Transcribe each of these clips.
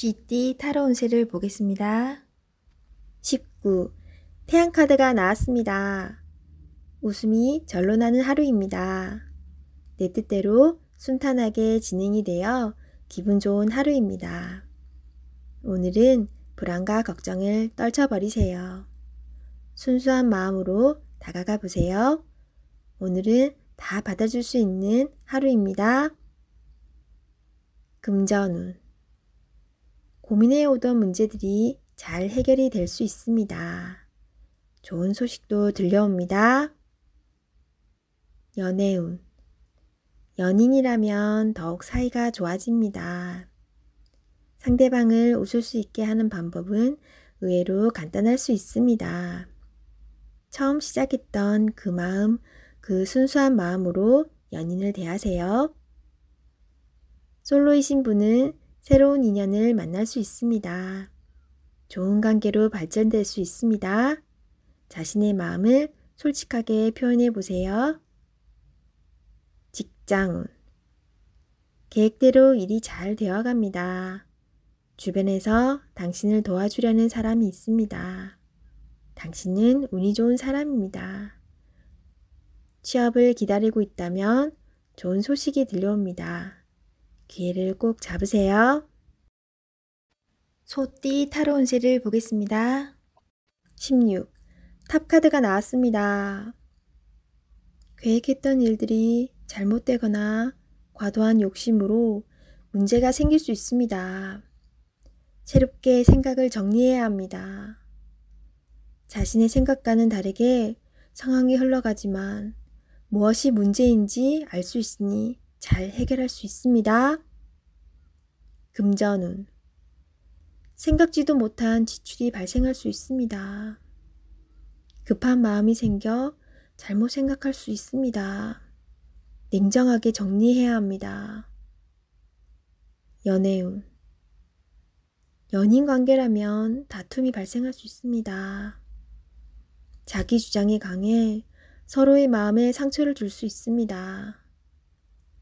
쥐띠 타로 운세를 보겠습니다. 19. 태양카드가 나왔습니다. 웃음이 절로 나는 하루입니다. 내 뜻대로 순탄하게 진행이 되어 기분 좋은 하루입니다. 오늘은 불안과 걱정을 떨쳐버리세요. 순수한 마음으로 다가가 보세요. 오늘은 다 받아줄 수 있는 하루입니다. 금전운. 고민해오던 문제들이 잘 해결이 될 수 있습니다. 좋은 소식도 들려옵니다. 연애운. 연인이라면 더욱 사이가 좋아집니다. 상대방을 웃을 수 있게 하는 방법은 의외로 간단할 수 있습니다. 처음 시작했던 그 마음, 그 순수한 마음으로 연인을 대하세요. 솔로이신 분은 새로운 인연을 만날 수 있습니다. 좋은 관계로 발전될 수 있습니다. 자신의 마음을 솔직하게 표현해 보세요. 직장운. 계획대로 일이 잘 되어갑니다. 주변에서 당신을 도와주려는 사람이 있습니다. 당신은 운이 좋은 사람입니다. 취업을 기다리고 있다면 좋은 소식이 들려옵니다. 기회를 꼭 잡으세요. 소띠 타로 운세를 보겠습니다. 16. 탑카드가 나왔습니다. 계획했던 일들이 잘못되거나 과도한 욕심으로 문제가 생길 수 있습니다. 새롭게 생각을 정리해야 합니다. 자신의 생각과는 다르게 상황이 흘러가지만 무엇이 문제인지 알 수 있으니 잘 해결할 수 있습니다. 금전운. 생각지도 못한 지출이 발생할 수 있습니다. 급한 마음이 생겨 잘못 생각할 수 있습니다. 냉정하게 정리해야 합니다. 연애운. 연인 관계라면 다툼이 발생할 수 있습니다. 자기 주장이 강해 서로의 마음에 상처를 줄 수 있습니다.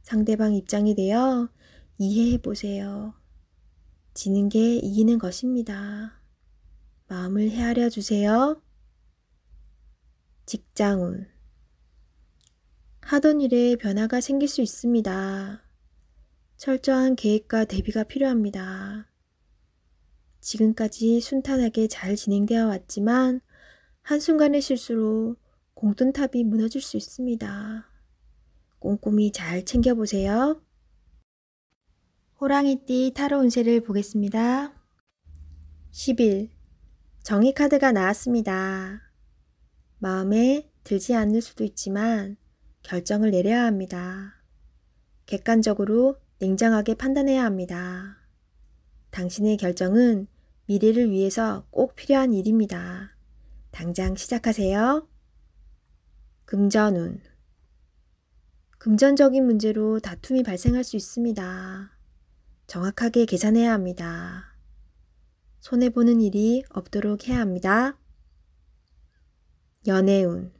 상대방 입장이 되어 이해해 보세요. 지는 게 이기는 것입니다. 마음을 헤아려 주세요. 직장운. 하던 일에 변화가 생길 수 있습니다. 철저한 계획과 대비가 필요합니다. 지금까지 순탄하게 잘 진행되어 왔지만 한순간의 실수로 공든탑이 무너질 수 있습니다. 꼼꼼히 잘 챙겨보세요. 호랑이띠 타로 운세를 보겠습니다. 10일. 정의 카드가 나왔습니다. 마음에 들지 않을 수도 있지만 결정을 내려야 합니다. 객관적으로 냉정하게 판단해야 합니다. 당신의 결정은 미래를 위해서 꼭 필요한 일입니다. 당장 시작하세요. 금전운. 금전적인 문제로 다툼이 발생할 수 있습니다. 정확하게 계산해야 합니다. 손해보는 일이 없도록 해야 합니다. 연애운.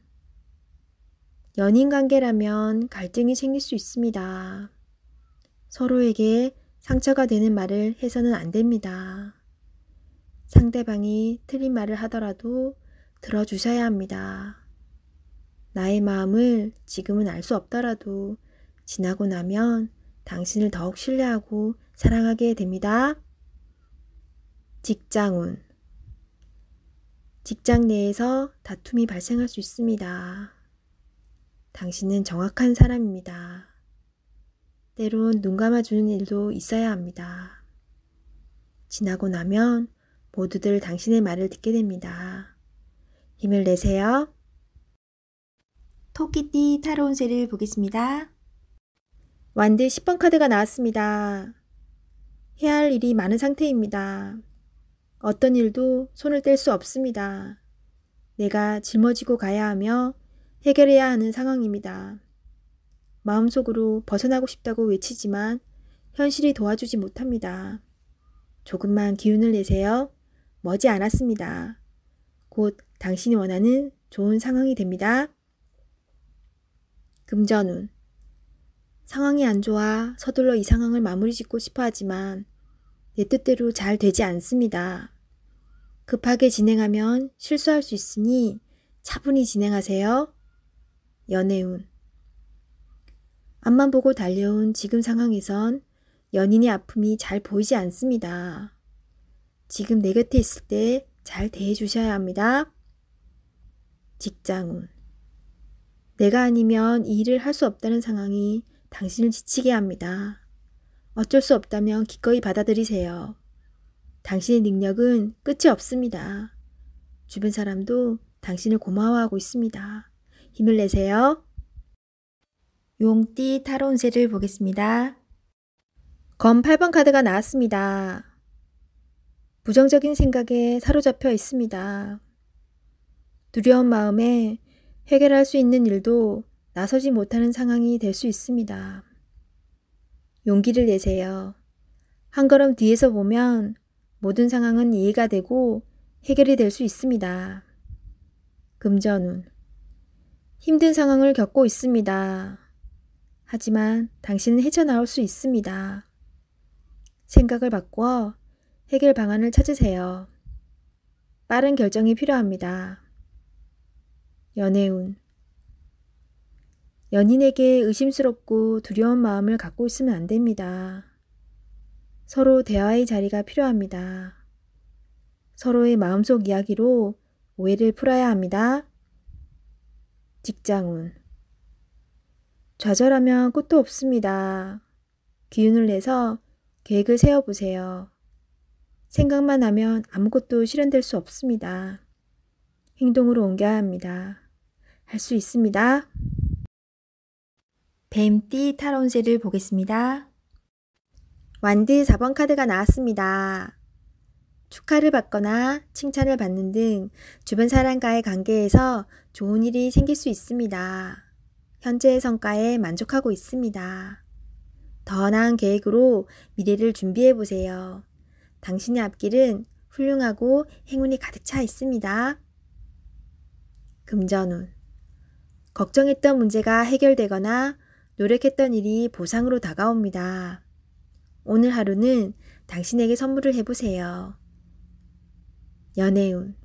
연인 관계라면 갈등이 생길 수 있습니다. 서로에게 상처가 되는 말을 해서는 안 됩니다. 상대방이 틀린 말을 하더라도 들어주셔야 합니다. 나의 마음을 지금은 알 수 없더라도 지나고 나면 당신을 더욱 신뢰하고 사랑하게 됩니다. 직장운. 직장 내에서 다툼이 발생할 수 있습니다. 당신은 정확한 사람입니다. 때론 눈 감아주는 일도 있어야 합니다. 지나고 나면 모두들 당신의 말을 듣게 됩니다. 힘을 내세요. 토끼띠 타로 운세를 보겠습니다. 완드 10번 카드가 나왔습니다. 해야 할 일이 많은 상태입니다. 어떤 일도 손을 뗄 수 없습니다. 내가 짊어지고 가야 하며 해결해야 하는 상황입니다. 마음속으로 벗어나고 싶다고 외치지만 현실이 도와주지 못합니다. 조금만 기운을 내세요. 머지 않았습니다. 곧 당신이 원하는 좋은 상황이 됩니다. 금전운. 상황이 안 좋아 서둘러 이 상황을 마무리 짓고 싶어 하지만 내 뜻대로 잘 되지 않습니다. 급하게 진행하면 실수할 수 있으니 차분히 진행하세요. 연애운. 앞만 보고 달려온 지금 상황에선 연인의 아픔이 잘 보이지 않습니다. 지금 내 곁에 있을 때 잘 대해 주셔야 합니다. 직장운. 내가 아니면 이 일을 할 수 없다는 상황이 당신을 지치게 합니다. 어쩔 수 없다면 기꺼이 받아들이세요. 당신의 능력은 끝이 없습니다. 주변 사람도 당신을 고마워하고 있습니다. 힘을 내세요. 용띠 타로 운세를 보겠습니다. 검 8번 카드가 나왔습니다. 부정적인 생각에 사로잡혀 있습니다. 두려운 마음에 해결할 수 있는 일도 나서지 못하는 상황이 될 수 있습니다. 용기를 내세요. 한 걸음 뒤에서 보면 모든 상황은 이해가 되고 해결이 될 수 있습니다. 금전운. 힘든 상황을 겪고 있습니다. 하지만 당신은 헤쳐나올 수 있습니다. 생각을 바꾸어 해결 방안을 찾으세요. 빠른 결정이 필요합니다. 연애운. 연인에게 의심스럽고 두려운 마음을 갖고 있으면 안 됩니다. 서로 대화의 자리가 필요합니다. 서로의 마음속 이야기로 오해를 풀어야 합니다. 직장운. 좌절하면 끝도 없습니다. 기운을 내서 계획을 세워보세요. 생각만 하면 아무것도 실현될 수 없습니다. 행동으로 옮겨야 합니다. 할 수 있습니다. 뱀띠 타로 운세를 보겠습니다. 완드 4번 카드가 나왔습니다. 축하를 받거나 칭찬을 받는 등 주변 사람과의 관계에서 좋은 일이 생길 수 있습니다. 현재의 성과에 만족하고 있습니다. 더 나은 계획으로 미래를 준비해 보세요. 당신의 앞길은 훌륭하고 행운이 가득 차 있습니다. 금전운. 걱정했던 문제가 해결되거나 노력했던 일이 보상으로 다가옵니다. 오늘 하루는 당신에게 선물을 해보세요. 연애운.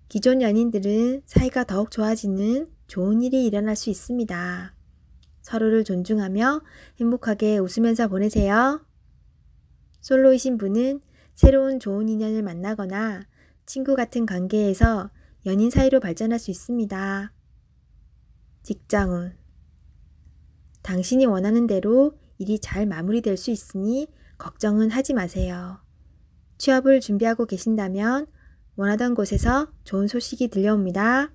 기존 연인들은 사이가 더욱 좋아지는 좋은 일이 일어날 수 있습니다. 서로를 존중하며 행복하게 웃으면서 보내세요. 솔로이신 분은 새로운 좋은 인연을 만나거나 친구 같은 관계에서 연인 사이로 발전할 수 있습니다. 직장운. 당신이 원하는 대로 일이 잘 마무리될 수 있으니 걱정은 하지 마세요. 취업을 준비하고 계신다면 원하던 곳에서 좋은 소식이 들려옵니다.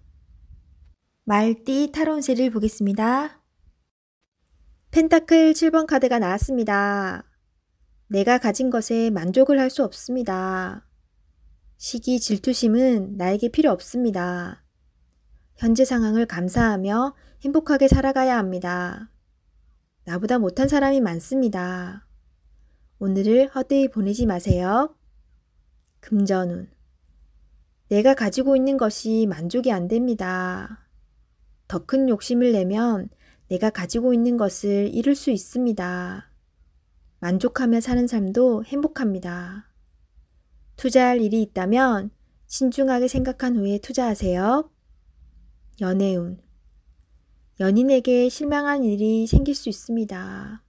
말띠 타로 운세를 보겠습니다. 펜타클 7번 카드가 나왔습니다. 내가 가진 것에 만족을 할 수 없습니다. 시기, 질투심은 나에게 필요 없습니다. 현재 상황을 감사하며 행복하게 살아가야 합니다. 나보다 못한 사람이 많습니다. 오늘을 헛되이 보내지 마세요. 금전운. 내가 가지고 있는 것이 만족이 안 됩니다. 더 큰 욕심을 내면 내가 가지고 있는 것을 잃을 수 있습니다. 만족하며 사는 삶도 행복합니다. 투자할 일이 있다면 신중하게 생각한 후에 투자하세요. 연애운. 연인에게 실망한 일이 생길 수 있습니다.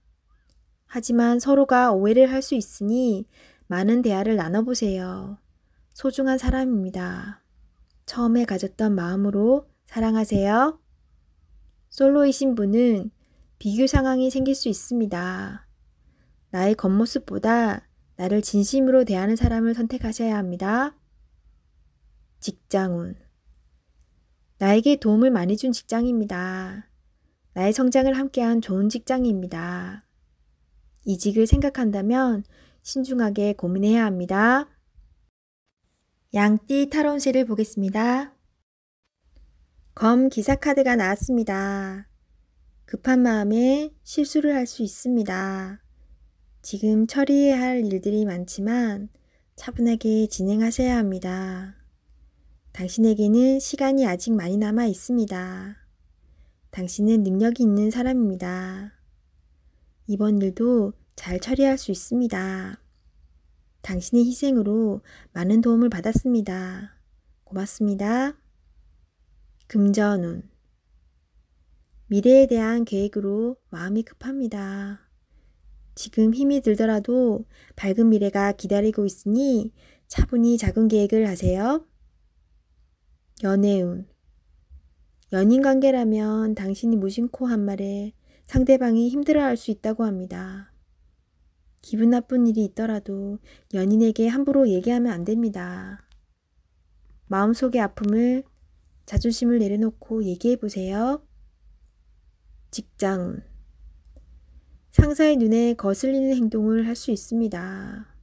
하지만 서로가 오해를 할 수 있으니 많은 대화를 나눠보세요. 소중한 사람입니다. 처음에 가졌던 마음으로 사랑하세요. 솔로이신 분은 비교 상황이 생길 수 있습니다. 나의 겉모습보다 나를 진심으로 대하는 사람을 선택하셔야 합니다. 직장운. 나에게 도움을 많이 준 직장입니다. 나의 성장을 함께한 좋은 직장입니다. 이직을 생각한다면 신중하게 고민해야 합니다. 양띠 타로 운세를 보겠습니다. 검 기사 카드가 나왔습니다. 급한 마음에 실수를 할 수 있습니다. 지금 처리해야 할 일들이 많지만 차분하게 진행하셔야 합니다. 당신에게는 시간이 아직 많이 남아 있습니다. 당신은 능력이 있는 사람입니다. 이번 일도 잘 처리할 수 있습니다. 당신의 희생으로 많은 도움을 받았습니다. 고맙습니다. 금전운. 미래에 대한 계획으로 마음이 급합니다. 지금 힘이 들더라도 밝은 미래가 기다리고 있으니 차분히 작은 계획을 하세요. 연애운. 연인 관계라면 당신이 무심코 한 말에 상대방이 힘들어할 수 있다고 합니다. 기분 나쁜 일이 있더라도 연인에게 함부로 얘기하면 안 됩니다. 마음속의 아픔을, 자존심을 내려놓고 얘기해 보세요. 직장운. 상사의 눈에 거슬리는 행동을 할 수 있습니다.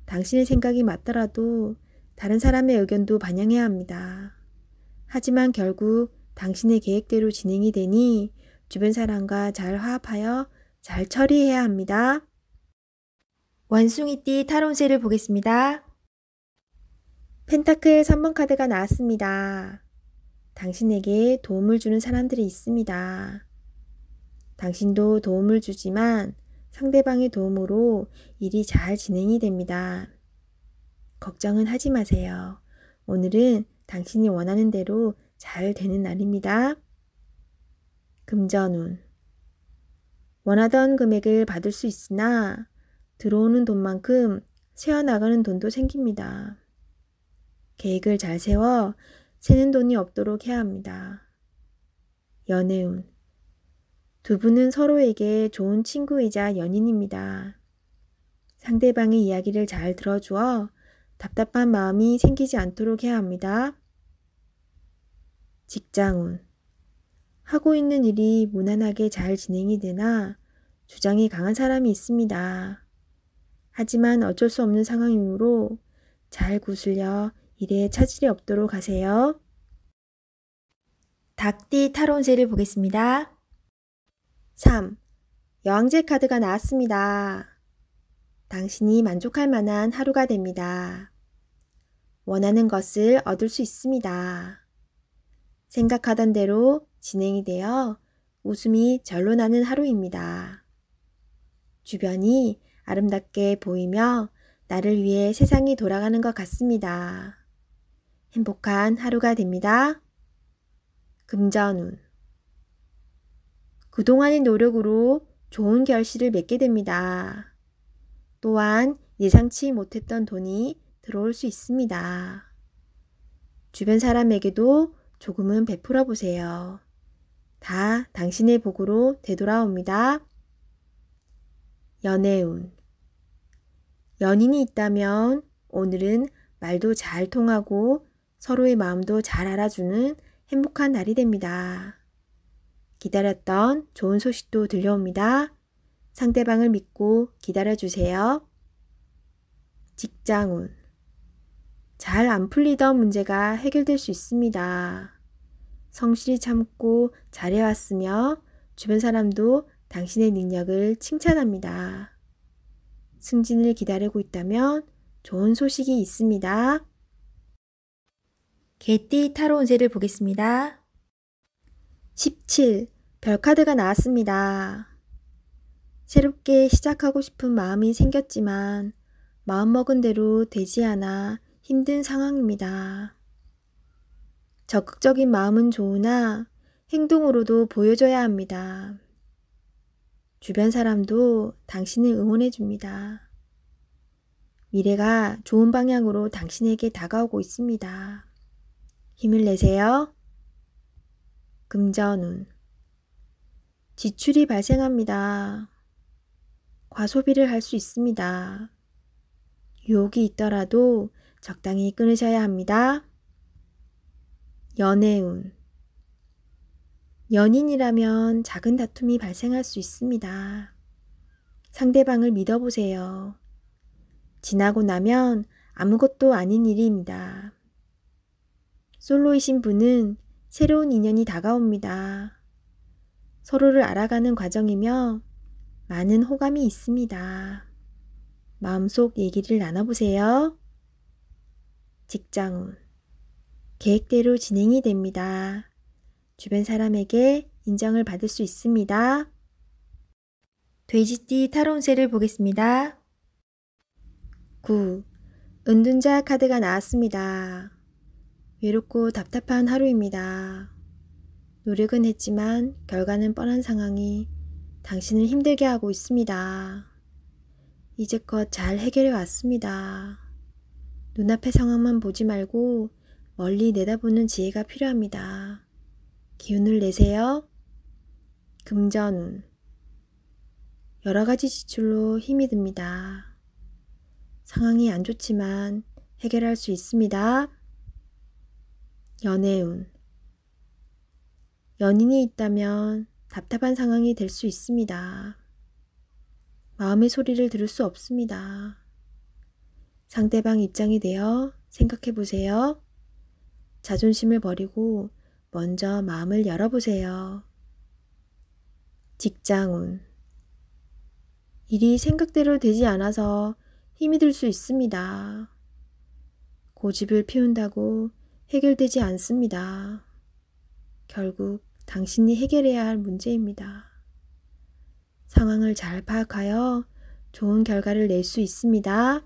당신의 생각이 맞더라도 다른 사람의 의견도 반영해야 합니다. 하지만 결국 당신의 계획대로 진행이 되니 주변 사람과 잘 화합하여 잘 처리해야 합니다. 원숭이띠 타로운세를 보겠습니다. 펜타클 3번 카드가 나왔습니다. 당신에게 도움을 주는 사람들이 있습니다. 당신도 도움을 주지만 상대방의 도움으로 일이 잘 진행이 됩니다. 걱정은 하지 마세요. 오늘은 당신이 원하는 대로 잘 되는 날입니다. 금전운. 원하던 금액을 받을 수 있으나 들어오는 돈만큼 새어나가는 돈도 생깁니다. 계획을 잘 세워 새는 돈이 없도록 해야 합니다. 연애운. 두 분은 서로에게 좋은 친구이자 연인입니다. 상대방의 이야기를 잘 들어주어 답답한 마음이 생기지 않도록 해야 합니다. 직장운. 하고 있는 일이 무난하게 잘 진행이 되나 주장이 강한 사람이 있습니다. 하지만 어쩔 수 없는 상황이므로 잘 구슬려 일에 차질이 없도록 하세요. 닭띠 타로운세를 보겠습니다. 3. 여왕제 카드가 나왔습니다. 당신이 만족할 만한 하루가 됩니다. 원하는 것을 얻을 수 있습니다. 생각하던 대로 진행이 되어 웃음이 절로 나는 하루입니다. 주변이 아름답게 보이며 나를 위해 세상이 돌아가는 것 같습니다. 행복한 하루가 됩니다. 금전운. 그동안의 노력으로 좋은 결실을 맺게 됩니다. 또한 예상치 못했던 돈이 들어올 수 있습니다. 주변 사람에게도 조금은 베풀어 보세요. 다 당신의 복으로 되돌아옵니다. 연애운. 연인이 있다면 오늘은 말도 잘 통하고 서로의 마음도 잘 알아주는 행복한 날이 됩니다. 기다렸던 좋은 소식도 들려옵니다. 상대방을 믿고 기다려주세요. 직장운. 잘 안 풀리던 문제가 해결될 수 있습니다. 성실히 참고 잘해왔으며 주변 사람도 당신의 능력을 칭찬합니다. 승진을 기다리고 있다면 좋은 소식이 있습니다. 개띠 타로운세를 보겠습니다. 17. 별카드가 나왔습니다. 새롭게 시작하고 싶은 마음이 생겼지만 마음먹은 대로 되지 않아 힘든 상황입니다. 적극적인 마음은 좋으나 행동으로도 보여줘야 합니다. 주변 사람도 당신을 응원해 줍니다. 미래가 좋은 방향으로 당신에게 다가오고 있습니다. 힘을 내세요. 금전운. 지출이 발생합니다. 과소비를 할 수 있습니다. 유혹이 있더라도 적당히 끊으셔야 합니다. 연애운. 연인이라면 작은 다툼이 발생할 수 있습니다. 상대방을 믿어보세요. 지나고 나면 아무것도 아닌 일입니다. 솔로이신 분은 새로운 인연이 다가옵니다. 서로를 알아가는 과정이며 많은 호감이 있습니다. 마음속 얘기를 나눠보세요. 직장운. 계획대로 진행이 됩니다. 주변 사람에게 인정을 받을 수 있습니다. 돼지띠 타로운세를 보겠습니다. 9. 은둔자 카드가 나왔습니다. 외롭고 답답한 하루입니다. 노력은 했지만 결과는 뻔한 상황이 당신을 힘들게 하고 있습니다. 이제껏 잘 해결해 왔습니다. 눈앞의 상황만 보지 말고 멀리 내다보는 지혜가 필요합니다. 기운을 내세요. 금전운. 여러 가지 지출로 힘이 듭니다. 상황이 안 좋지만 해결할 수 있습니다. 연애운. 연인이 있다면 답답한 상황이 될 수 있습니다. 마음의 소리를 들을 수 없습니다. 상대방 입장이 되어 생각해 보세요. 자존심을 버리고 먼저 마음을 열어보세요. 직장운. 일이 생각대로 되지 않아서 힘이 들 수 있습니다. 고집을 피운다고 해결되지 않습니다. 결국 당신이 해결해야 할 문제입니다. 상황을 잘 파악하여 좋은 결과를 낼 수 있습니다.